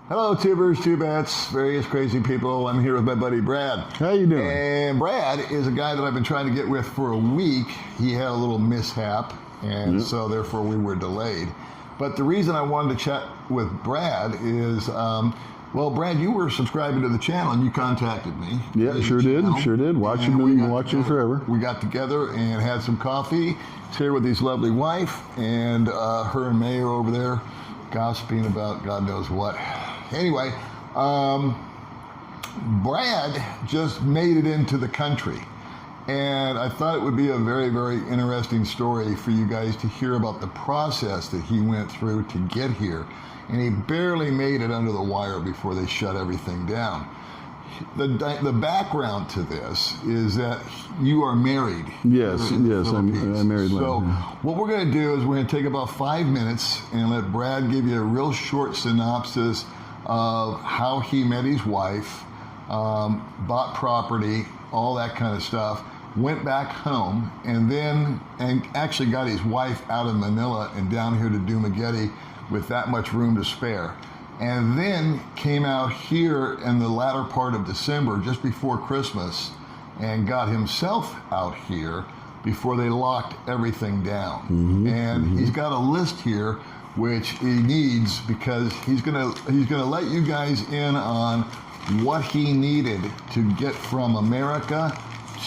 Hello, tubers, tubettes, various crazy people. I'm here with my buddy Brad. How you doing? And Brad is a guy that I've been trying to get with for a week. He had a little mishap, and so therefore we were delayed. But the reason I wanted to chat with Brad is, well, Brad, you were subscribing to the channel and you contacted me. Yeah, sure did. Watching forever. We got together and had some coffee. He's here with his lovely wife, and her and May are over there gossiping about God knows what. Anyway, Brad just made it into the country, and I thought it would be a very, very interesting story for you guys to hear about the process that he went through to get here. And he barely made it under the wire before they shut everything down. The background to this is that you are married. Yes, I'm married. So what we're going to do is we're going to take about 5 minutes and let Brad give you a real short synopsis of how he met his wife, bought property, all that kind of stuff, went back home, and actually got his wife out of Manila and down here to Dumaguete with that much room to spare. And then came out here in the latter part of December, just before Christmas, and got himself out here before they locked everything down. He's got a list here which he needs, because he's gonna let you guys in on what he needed to get from America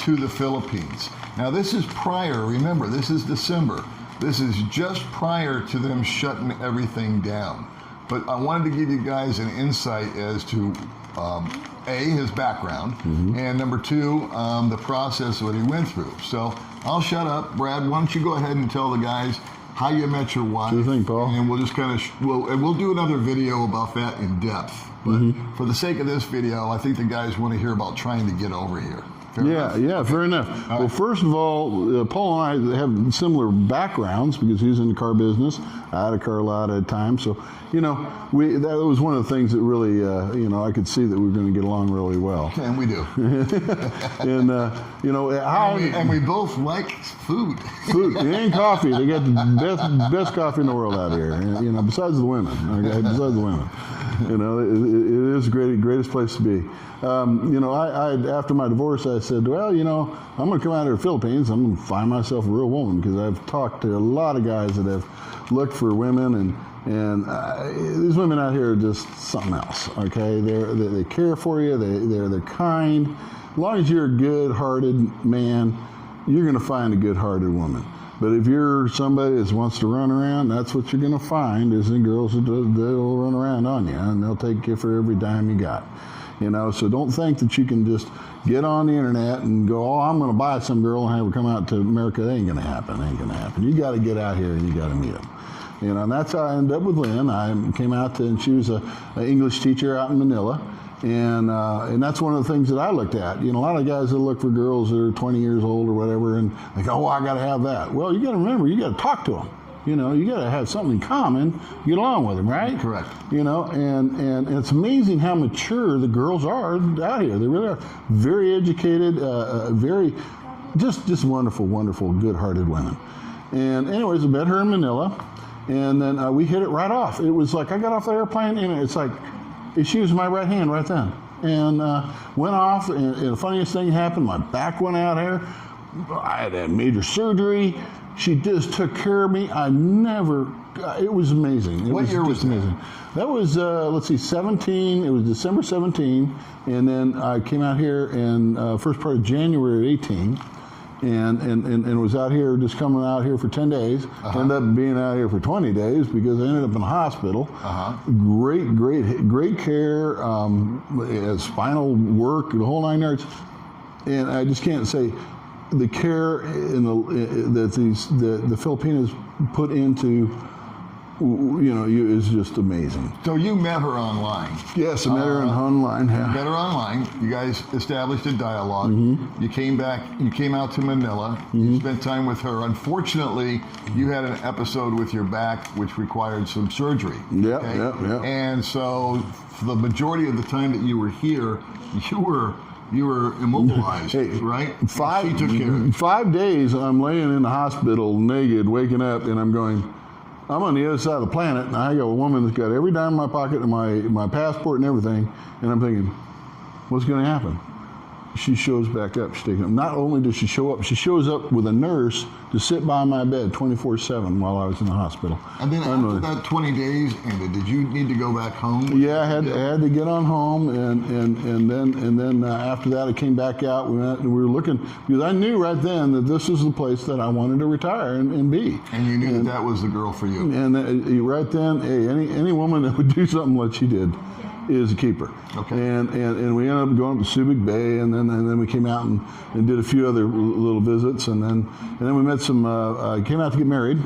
to the Philippines. Now this is prior, remember, this is December. This is just prior to them shutting everything down. But I wanted to give you guys an insight as to A, his background, and number two, the process that he went through. So I'll shut up. Brad, why don't you go ahead and tell the guys how you met your wife. Sure thing, Paul. And we'll just kind of, we'll do another video about that in depth. But for the sake of this video, I think the guys want to hear about trying to get over here. Fair enough? Fair enough. Well, first of all, Paul and I have similar backgrounds, because he's in the car business. I had a car lot at a time, so that was one of the things that really, I could see that we were going to get along really well. And we do. And we both like food. Food and coffee. They got the best coffee in the world out here. Besides the women. Okay? Besides the women. It is the greatest place to be. I after my divorce, I said, well, I'm going to come out here to the Philippines. I'm going to find myself a real woman, because I've talked to a lot of guys that have looked for women, and these women out here are just something else. Okay, they care for you. They're kind. As long as you're a good-hearted man, you're going to find a good-hearted woman. But if you're somebody that wants to run around, that's what you're going to find, is the girls that they'll run around on you, and they'll take you for every dime you got. So don't think that you can just get on the internet and go, oh, I'm going to buy some girl and have her come out to America. That ain't going to happen. You got to get out here and you got to meet them. And that's how I ended up with Lynn. I came out to, and she was an English teacher out in Manila. And that's one of the things that I looked at. A lot of guys that look for girls that are 20 years old or whatever, and they go, oh, I got to have that. Well, you got to remember, you got to talk to them. You got to have something in common, get along with them, right? Correct. And it's amazing how mature the girls are out here. They really are very educated, very, just wonderful, wonderful, good-hearted women. And anyways, I met her in Manila, and then we hit it right off. It was like I got off the airplane, and it's like she was my right hand right then. And went off, and the funniest thing happened, my back went out here. I had major surgery. She just took care of me. It was amazing. What year was amazing? That was, 17. It was December 17. And then I came out here in first part of January 18. And was out here, just coming out here for 10 days. Ended up being out here for 20 days because I ended up in the hospital. Great care, spinal work, the whole 9 yards. And I just can't say, the care that the Filipinos put into, is just amazing. So you met her online? Yes, I met her online. Yeah. You met her online. You guys established a dialogue. You came back. You came out to Manila. You spent time with her. Unfortunately, you had an episode with your back which required some surgery. Yeah. And so, for the majority of the time that you were here, you were immobilized, right? She took care of it. 5 days I'm laying in the hospital naked, waking up, and I'm going, I'm on the other side of the planet, and I got a woman that's got every dime in my pocket and my passport and everything, and I'm thinking, what's going to happen? She shows back up. She's taking up. Not only does she show up, she shows up with a nurse to sit by my bed 24/7 while I was in the hospital. And then after that 20 days ended, did you need to go back home? Yeah, I had to get on home, and then after that I came back out. We were looking, because I knew right then that this was the place that I wanted to retire and be. And you knew that was the girl for you. And right then, hey, any woman that would do something like she did is a keeper. Okay. And we ended up going to Subic Bay, and then we came out and did a few other little visits, and then we met some. Came out to get married,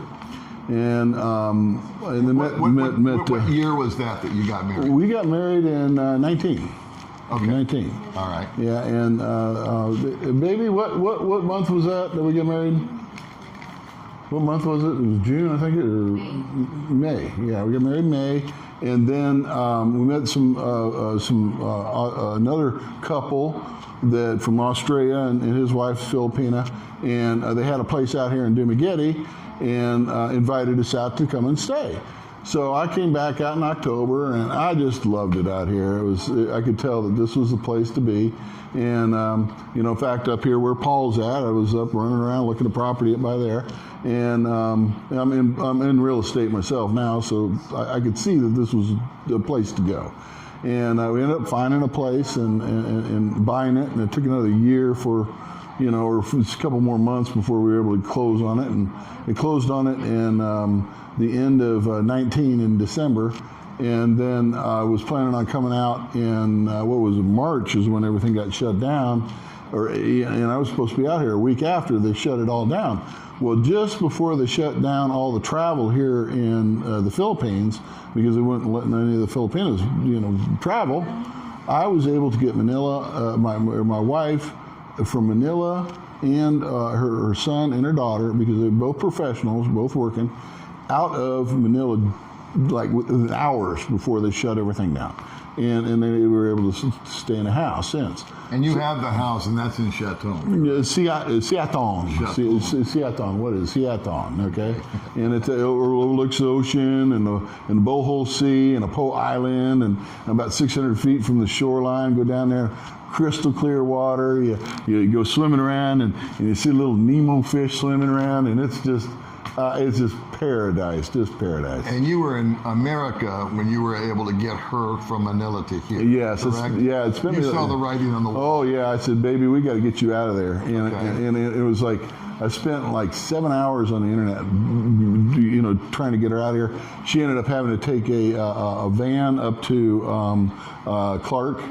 and then what year was that you got married? We got married in 19. Okay. 19. All right. Yeah, and baby, what month was that we got married? What month was it? It was June, I think, or May. Yeah, we got married in May, and then we met another couple that from Australia, and his wife's Filipina, and they had a place out here in Dumaguete, and invited us out to come and stay. So I came back out in October, and I just loved it out here. I could tell that this was the place to be. And in fact, up here where Paul's at, I was up running around looking at property up by there. And I'm in real estate myself now, so I could see that this was the place to go. And we ended up finding a place and buying it, and it took another year or a couple more months before we were able to close on it. And we closed on it in the end of 19 in December. And then I was planning on coming out in, March is when everything got shut down. And I was supposed to be out here a week after they shut it all down. Well, just before they shut down all the travel here in the Philippines, because they weren't letting any of the Filipinos, travel, I was able to get Manila, my wife from Manila, and her son and her daughter, because they're both professionals, both working, out of Manila like within hours before they shut everything down. And they were able to stay in a house since. And you have the house, and that's in Chaton. Siaton. Siaton. What is Siaton? Okay, and it overlooks the ocean and the Bohol Sea and a Po Island, and about 600 feet from the shoreline. Go down there, crystal clear water. You go swimming around, and you see little Nemo fish swimming around, and it's just paradise, just paradise. And you were in America when you were able to get her from Manila to here. Yes, correct? It's been. You saw the writing on the wall. Oh yeah, I said, baby, we got to get you out of there. And it was like I spent like 7 hours on the internet, trying to get her out of here. She ended up having to take a van up to Clark,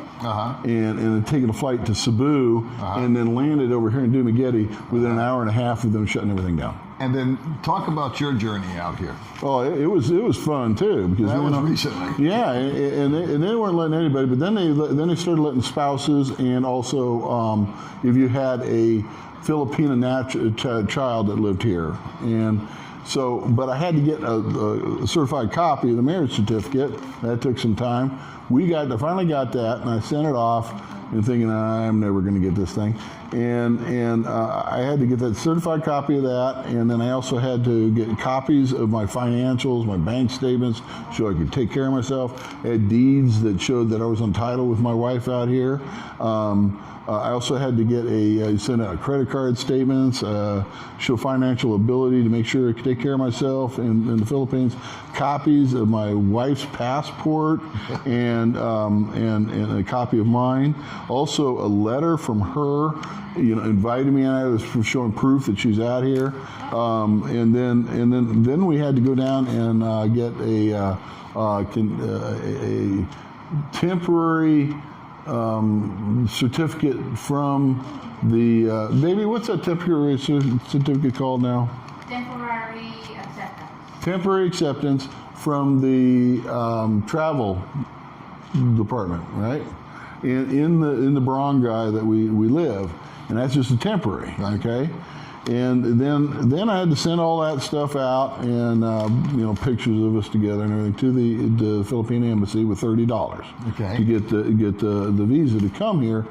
and taking a flight to Cebu, and then landed over here in Dumaguete within an hour and a half of them shutting everything down. And then talk about your journey out here. Oh, it was fun too, because that was recently. Yeah, and they weren't letting anybody, but then they started letting spouses, and also if you had a Filipino child that lived here, and so, but I had to get a certified copy of the marriage certificate. That took some time. I finally got that, and I sent it off, and thinking I'm never going to get this thing, and I had to get that certified copy of that, and then I also had to get copies of my financials, my bank statements, so I could take care of myself. I had deeds that showed that I was on title with my wife out here. I also had to get send out credit card statements, show financial ability to make sure I could take care of myself in the Philippines, copies of my wife's passport, and a copy of mine. Also a letter from her, inviting me out, showing proof that she's out here. And then we had to go down and get a temporary certificate from the baby. What's that temporary certificate called now? Temporary acceptance. Temporary acceptance from the travel department, right? In the barangay that we live, and that's just a temporary, okay? And then I had to send all that stuff out, and pictures of us together and everything to the Filipino embassy with $30 okay, to get the visa to come here.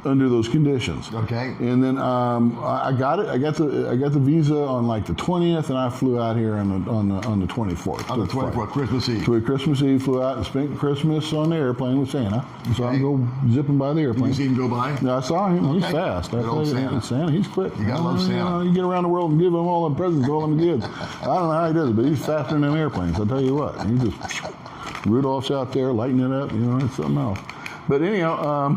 under those conditions. Okay. And then I got it. I got the visa on like the 20th, and I flew out here on the 24th. On the 24th, Christmas Eve. So Christmas Eve, flew out and spent Christmas on the airplane with Santa. So Okay. I go zipping by the airplane. You see him go by? Yeah, I saw him. He's Okay. fast. Good old Santa. Santa, he's quick. You gotta love Santa. You get around the world and give him all the presents to all them kids. I don't know how he does it, but he's faster than them airplanes. I'll tell you what. He just Rudolph's out there lighting it up. It's something else. But anyhow,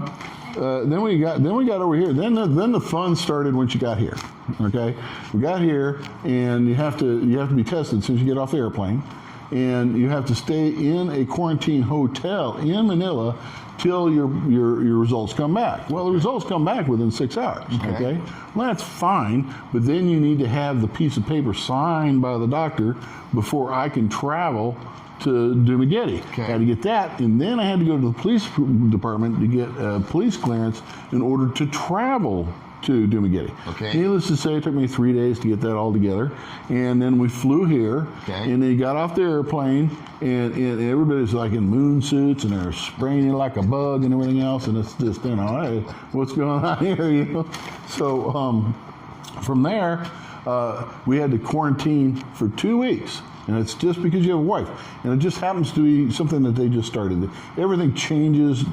then we got over here. Then the fun started once you got here. Okay, we got here, and you have to be tested as soon as you get off the airplane, and you have to stay in a quarantine hotel in Manila till your results come back. Well, the results come back within 6 hours. Okay, well that's fine, but then you need to have the piece of paper signed by the doctor before I can travel to Dumaguete. Okay. I had to get that, and then I had to go to the police department to get police clearance in order to travel to Dumaguete. Okay. Needless to say, it took me 3 days to get that all together, and then we flew here, Okay. and they got off the airplane, and everybody's like in moon suits, and they're spraying you like a bug and everything else, and it's just, hey, what's going on here, So from there, we had to quarantine for 2 weeks. And it's just because you have a wife. And it just happens to be something that they just started. Everything changes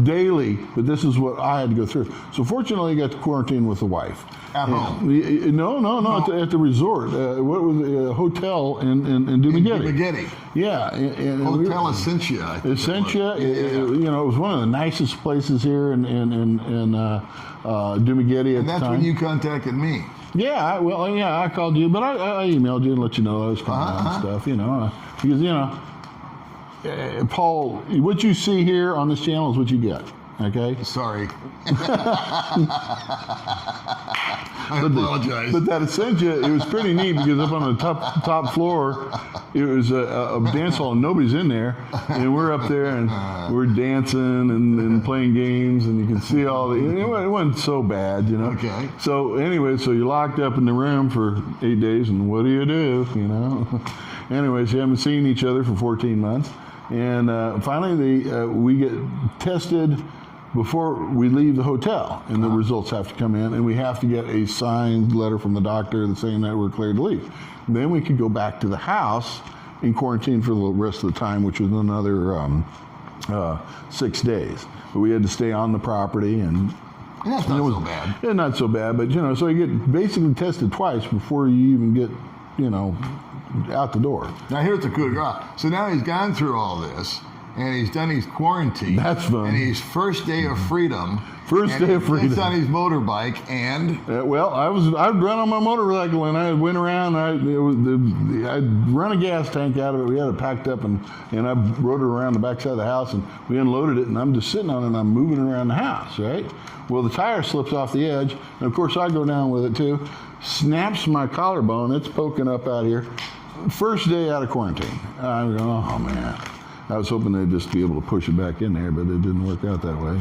daily, but this is what I had to go through. So fortunately, I got to quarantine with the wife. At home? No, at the resort. What was it? A hotel in Dumaguete. Dumaguete. Yeah. And Hotel Essentia. I think Essentia, it was. it was one of the nicest places here in Dumaguete at And the that's time. when you contacted me. Yeah, I called you, but I emailed you and let you know I was coming out and stuff, because, Paul, what you see here on this channel is what you get, okay? Sorry. I apologize. But that Essentia, it was pretty neat because up on the top floor, it was a dance hall and nobody's in there. And we're up there and we're dancing and playing games, and you can see all the, it wasn't so bad, Okay. So anyway, so you're locked up in the room for 8 days, and what do? Anyways, you haven't seen each other for 14 months. And finally, we get tested before we leave the hotel, and the results have to come in, and we have to get a signed letter from the doctor saying that we're cleared to leave. Then we could go back to the house in quarantine for the rest of the time, which was another 6 days. But we had to stay on the property, and That's not so bad. yeah, not so bad, but so you get basically tested twice before you even get, out the door. Now here's the coup de grace. So now he's gone through all this, and he's done his quarantine. That's fun. And he's first day of freedom. First day of freedom. He's on his motorbike, and I'd run on my motorcycle, and I went around. I'd run a gas tank out of it. We had it packed up, and I rode it around the backside of the house, and we unloaded it, and I'm just sitting on it, and I'm moving around the house, right? Well, the tire slips off the edge, and of course I go down with it too. Snaps my collarbone. It's poking up out here. First day out of quarantine. I'm going, oh man. I was hoping they'd just be able to push it back in there, but it didn't work out that way.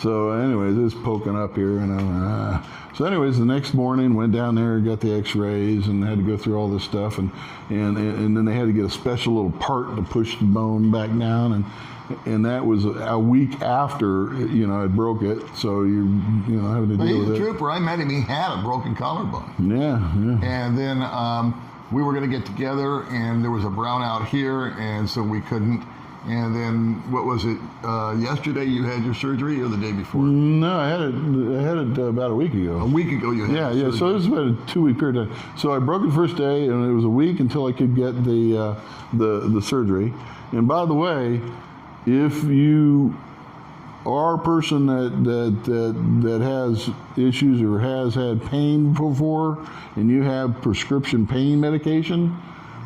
So anyways, it's poking up here. So anyways, the next morning, went down there, got the x-rays, and had to go through all this stuff. And then they had to get a special little part to push the bone back down. And that was a week after, I broke it. So you're, having to deal with it. he's a trooper. I met him. He had a broken collarbone. Yeah. And then we were going to get together, and there was a brownout here, and so we couldn't. And then, what was it? Yesterday you had your surgery, or the day before? No, I had it about a week ago. A week ago you had Yeah. surgery. So it was about a 2-week period. So I broke it the first day, and it was a week until I could get the surgery. And by the way, if you are a person that has issues or has had pain before, and you have prescription pain medication,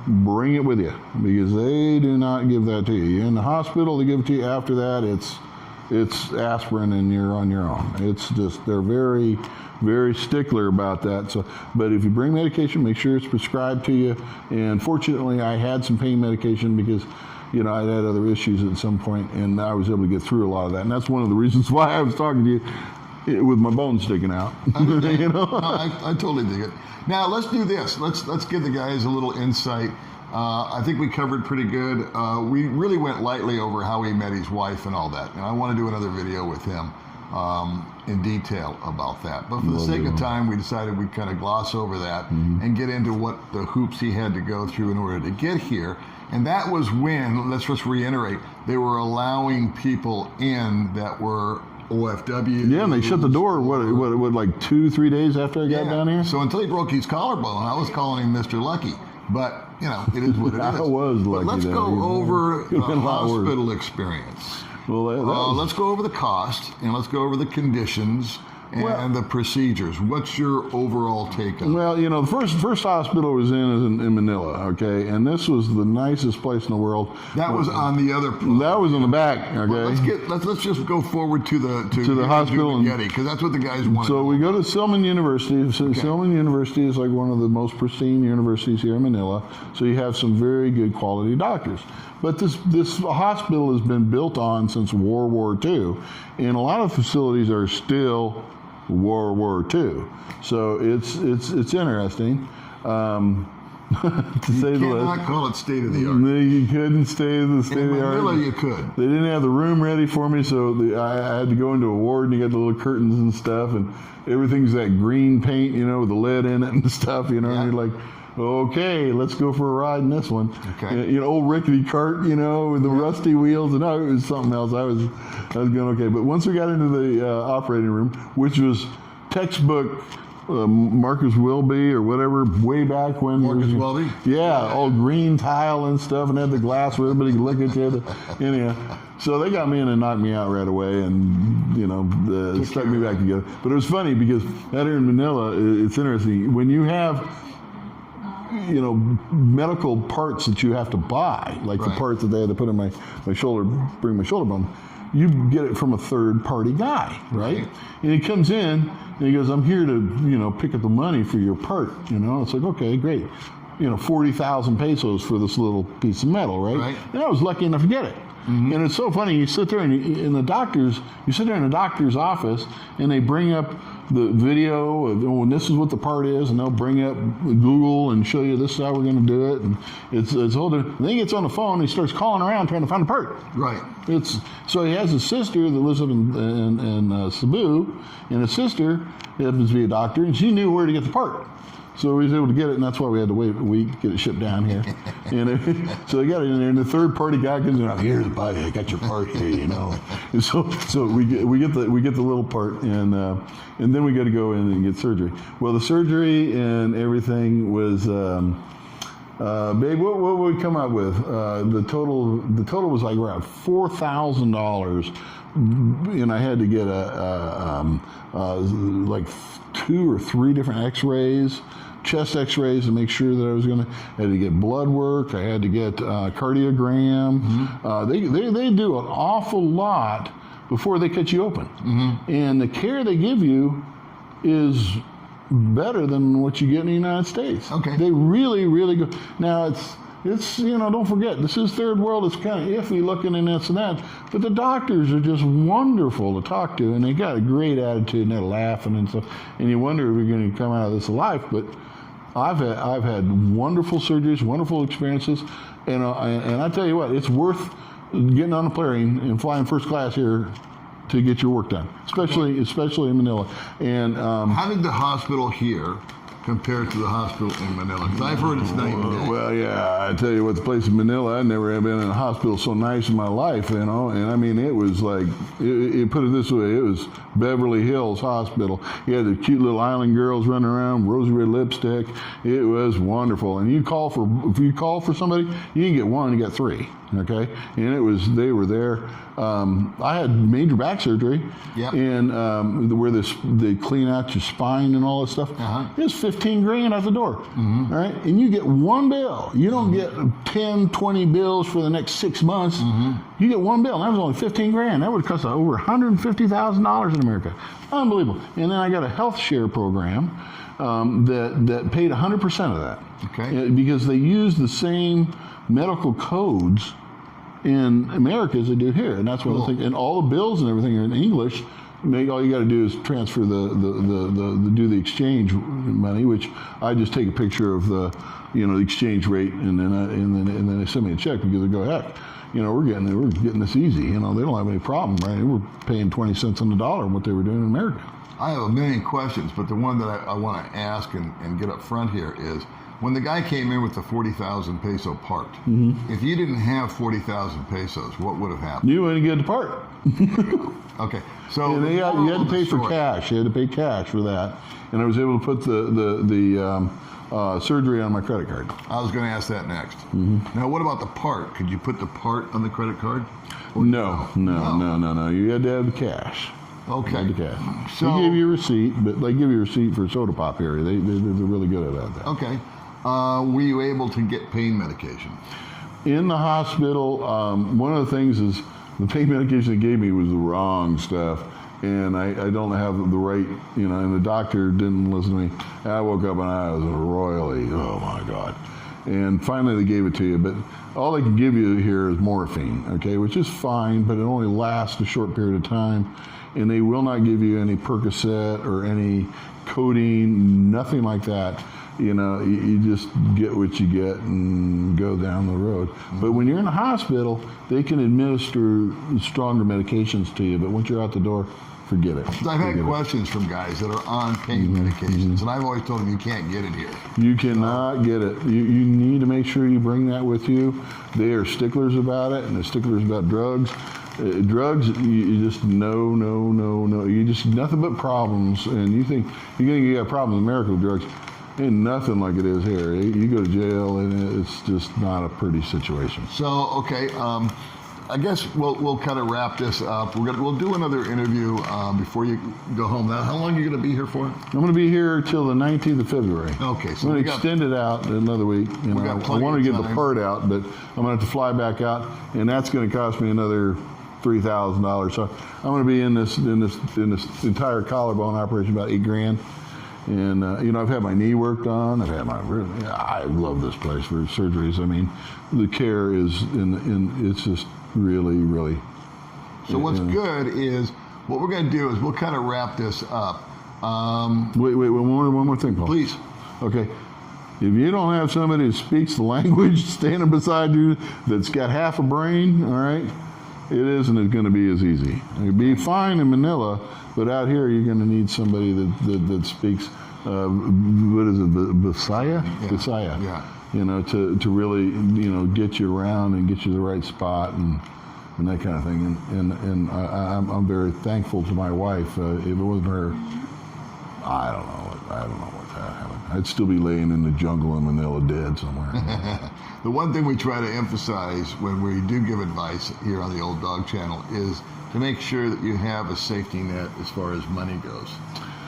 bring it with you, because they do not give that to you. In the hospital, they give it to you. After that, it's aspirin, and you're on your own. It's just, they're very, very stickler about that. So, but if you bring medication, make sure it's prescribed to you. And fortunately, I had some pain medication because I'd had other issues at some point, and I was able to get through a lot of that. And that's one of the reasons why I was talking to you with my bones sticking out. No, I totally dig it. Now let's do this. Let's give the guys a little insight. I think we covered pretty good. We really went lightly over how he met his wife and all that. And I want to do another video with him. in detail about that. But for the sake of time, we decided we'd kind of gloss over that and get into what the hoops he had to go through in order to get here. And that was when, let's just reiterate, they were allowing people in that were OFW. Yeah, and they shut the door, what like 2-3 days after I got down here? So until he broke his collarbone, I was calling him Mr. Lucky. But, you know, it is what it is. I was lucky. But let's go over the hospital experience. Well, let's go over the cost, and let's go over the conditions and the procedures. What's your overall take on it? Well, you know, the first hospital I was in Manila, okay, and this was the nicest place in the world. That was on the other plane. That was in the back, okay. Well, let's just go forward to the hospital, because that's what the guys want. So we go to Silman University. Silman University is like one of the most pristine universities here in Manila. So you have some very good quality doctors. But this hospital has been built on since World War II, and a lot of facilities are still World War II. So it's interesting. To say the least. You cannot call it state of the art. You couldn't stay the state of the art. In Manila, you could. They didn't have the room ready for me, so I had to go into a ward, and you got the little curtains and stuff, and everything's that green paint, you know, with the lead in it and stuff, you know, and you're like, okay, let's go for a ride in this one. Okay. You know, old rickety cart, you know, with the rusty wheels, and it was something else. I was going okay. But once we got into the operating room, which was textbook Marcus Welby or whatever, way back when. Marcus Welby? Yeah, all green tile and stuff, and had the glass where everybody could look at you. Anyhow, so they got me in and knocked me out right away, and you know, stuck me back together. But it was funny because out here in Manila, it's interesting when you have, you know, medical parts that you have to buy, like the parts that they had to put in my shoulder, bring my shoulder bone. You get it from a third-party guy, right? And he comes in and he goes, "I'm here to, you know, pick up the money for your part." You know, it's like, okay, great. You know, 40,000 pesos for this little piece of metal, right? And I was lucky enough to get it. And it's so funny. You sit there and you sit there in the doctor's office, and they bring up the video of, oh, and this is what the part is, and they'll bring up Google and show you this is how we're going to do it, and it's older. Then he gets on the phone and he starts calling around trying to find a part. Right. So he has a sister that lives up in Cebu, and his sister happens to be a doctor, and she knew where to get the part. So he was able to get it, and that's why we had to wait a week to get it shipped down here. So they got it in there, and the third-party guy comes in. Here's, buddy, I got your part here, you know. And so we get the little part, and then we got to go in and get surgery. Well, the surgery and everything was, babe, what would we come out with? The total was like around $4,000, and I had to get like 2 or 3 different X-rays. Chest X-rays to make sure that I had to get blood work. I had to get cardiogram. They do an awful lot before they cut you open, and the care they give you is better than what you get in the United States. Okay. They really, really go. Now it's you know, don't forget, this is third world. It's kind of iffy looking and this and that, but the doctors are just wonderful to talk to, and they got a great attitude, and they're laughing and stuff. And you wonder if you're going to come out of this alive, but I've had wonderful surgeries, wonderful experiences, and I tell you what, it's worth getting on a plane and flying first class here to get your work done, especially in Manila. And how did the hospital here compared to the hospital in Manila? Because I've heard it's night and day. Well, yeah, I tell you what, the place in Manila, I never have been in a hospital so nice in my life, you know. And I mean, it was like, it put it this way, it was Beverly Hills Hospital. You had the cute little island girls running around, rosy red lipstick. It was wonderful. And if you call for somebody, you didn't get one, you got 3. Okay, and they were there. I had major back surgery, and where they clean out your spine and all that stuff. It was $15,000 out the door. All right, and you get one bill. You don't get 10, 20 bills for the next 6 months. You get one bill. And that was only $15,000. That would cost over $150,000 in America. Unbelievable. And then I got a health share program that paid 100% of that. Okay, because they use the same medical codes in America as they do here, and that's what I think. And all the bills and everything are in English. All you got to do is transfer do the exchange money, which I just take a picture of the exchange rate, and then they send me a check because they go, heck, we're getting this easy. They don't have any problem, right? We're paying 20 cents on the dollar what they were doing in America. I have a million questions, but the one that I want to ask and get up front here is, when the guy came in with the 40,000 peso part, if you didn't have 40,000 pesos, what would have happened? You wouldn't get the part. Okay, so you had to pay for cash. You had to pay cash for that, and I was able to put the surgery on my credit card. I was going to ask that next. Now, what about the part? Could you put the part on the credit card? No. You had to have the cash. Okay. The cash. So, they gave you a receipt, but they give you a receipt for soda pop here. They're really good about that. Okay. Were you able to get pain medication? In the hospital, one of the things is the pain medication they gave me was the wrong stuff, and I don't have the right, and the doctor didn't listen to me. I woke up and I was royally, oh my God. And finally they gave it to you, but all they can give you here is morphine, okay, which is fine, but it only lasts a short period of time, and they will not give you any Percocet or any codeine, nothing like that. You just get what you get and go down the road. But when you're in the hospital, they can administer stronger medications to you, but once you're out the door, forget it. I've had questions from guys that are on pain medications, and I've always told them you can't get it here. You cannot get it. You need to make sure you bring that with you. They are sticklers about it, and they're sticklers about drugs. Drugs, you just no. You just nothing but problems, and you think you're going to get a problem in America with drugs. Ain't nothing like it is here. You go to jail, and it's just not a pretty situation. So, okay, I guess we'll kind of wrap this up. We'll do another interview before you go home. Now, how long are you going to be here for? I'm going to be here till the 19th of February. Okay, so I'm going to extend it out another week. I want to get the part out, but I'm going to have to fly back out, and that's going to cost me another $3,000. So I'm going to be in this entire collarbone operation about $8,000. And I've had my knee worked on. I love this place for surgeries. I mean, the care is it's just really. So what's good is what we're going to do is we'll kind of wrap this up. Wait, one more thing, Paul. Please. Okay. If you don't have somebody that speaks the language standing beside you that's got half a brain, all right, it isn't going to be as easy. It'd be fine in Manila, but out here you're going to need somebody that speaks, what is it, Visaya? Yeah. Visaya. Yeah. To really, get you around and get you the right spot and that kind of thing. And I'm very thankful to my wife. If it wasn't her, I don't know what happened. I'd still be laying in the jungle in Manila dead somewhere. The one thing we try to emphasize when we do give advice here on the Old Dog Channel is to make sure that you have a safety net as far as money goes.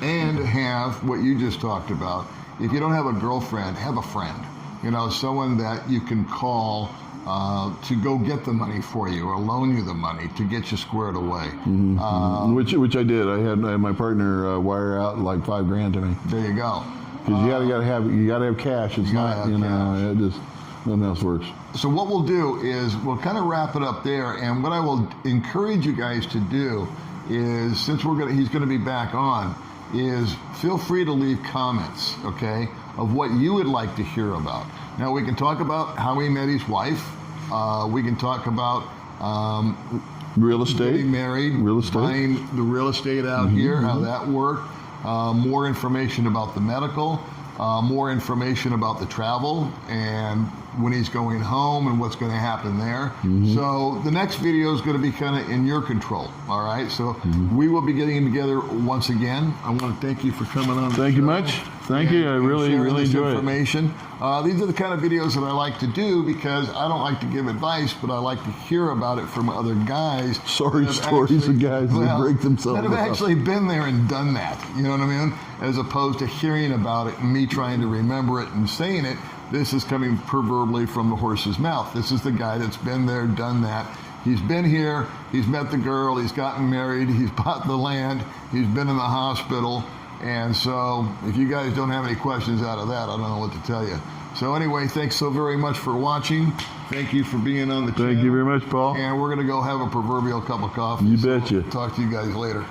And have what you just talked about. If you don't have a girlfriend, have a friend. Someone that you can call to go get the money for you or loan you the money to get you squared away. Which I did. I had my partner wire out like $5,000 to me. There you go. Because you gotta have cash. It's not, it just nothing else works. So what we'll do is we'll kind of wrap it up there, and what I will encourage you guys to do is, since he's gonna be back on, is feel free to leave comments, okay, of what you would like to hear about. Now we can talk about how he met his wife. We can talk about real estate, getting married, buying the real estate out here, how that worked. More information about the medical, more information about the travel and when he's going home and what's going to happen there. So the next video is going to be kind of in your control. All right. So we will be getting together once again. I want to thank you for coming on. Thank you much. Thank you. I really enjoy information. These are the kind of videos that I like to do because I don't like to give advice, but I like to hear about it from other guys. Stories of guys that break themselves that have actually been there and done that. You know what I mean? As opposed to hearing about it and me trying to remember it and saying it. This is coming proverbially from the horse's mouth. This is the guy that's been there, done that. He's been here, he's met the girl, he's gotten married, he's bought the land, he's been in the hospital. And so if you guys don't have any questions out of that, I don't know what to tell you. So anyway, thanks so very much for watching. Thank you for being on the channel. Thank you very much, Paul. And we're going to go have a proverbial cup of coffee. You betcha. Talk to you guys later.